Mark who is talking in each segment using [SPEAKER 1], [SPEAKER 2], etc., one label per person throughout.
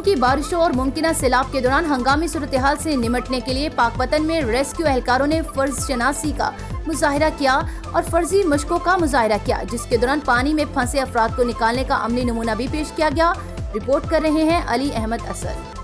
[SPEAKER 1] की बारिशों और मुमकिन सैलाब के दौरान हंगामी सूरत हाल से निपटने के लिए पाकपतन में रेस्क्यू एहलकारों ने फर्ज शनासी का मुजाहिरा किया और फर्जी मशकों का मुजाहिरा किया, जिसके दौरान पानी में फंसे अफराद को निकालने का अमली नमूना भी पेश किया गया। रिपोर्ट कर रहे हैं अली अहमद असद।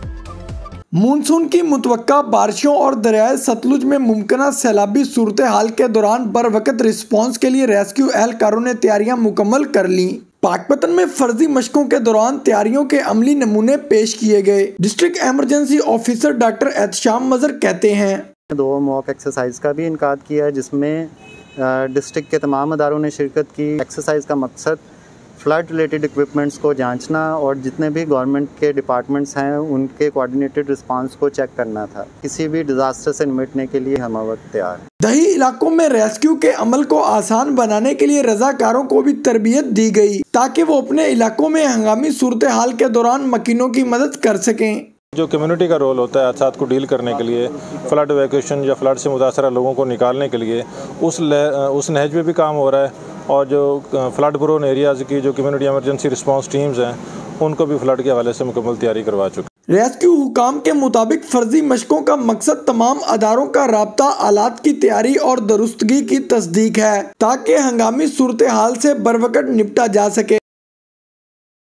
[SPEAKER 2] मानसून की मुतवक्का बारिशों और दरियाए सतलुज में मुमकिन सैलाबी सूरत हाल के दौरान बर वक्त रिस्पॉन्स के लिए रेस्क्यू एहलकारों ने तैयारियां मुकम्मल कर ली। पाकपतन में फर्जी मशकों के दौरान तैयारियों के अमली नमूने पेश किए गए। District emergency officer doctor Ehtesham मजर कहते हैं,
[SPEAKER 3] 2 मॉक एक्सरसाइज का भी इनकाद किया, जिसमें डिस्ट्रिक्ट के तमाम अदारों ने शिरकत की। एक्सरसाइज का मकसद फ्लड रिलेटेड इक्विपमेंट्स को जांचना और जितने भी गवर्नमेंट के डिपार्टमेंट्स हैं उनके कोऑर्डिनेटेड रिस्पांस को चेक करना था। किसी भी डिजास्टर से निपटने के लिए हम वक्त तैयार।
[SPEAKER 2] दही इलाकों में रेस्क्यू के अमल को आसान बनाने के लिए रजाकारों को भी तरबियत दी गई ताकि वो अपने इलाकों में हंगामी सूरत हाल के दौरान मकीनों की मदद कर सकें।
[SPEAKER 4] जो कम्युनिटी का रोल होता है हादसात को डील करने के लिए, फ्लड इवैक्यूएशन या फ्लड से मुतासरा लोगों को निकालने के लिए उस नहज पे भी काम हो रहा है। और जो फ्लड प्रोन एरियाज़ की जो कम्युनिटी इमरजेंसी रिस्पांस टीम्स हैं उनको भी फ्लड के हवाले से मुकम्मल तैयारी करवा चुके।
[SPEAKER 2] रेस्क्यू हुकाम के मुताबिक फर्जी मशकों का मकसद तमाम अदारों का राब्ता, आलात की तैयारी और दुरुस्तगी की तस्दीक है ताकि हंगामी सूरत हाल से बरवकत निपटा जा सके।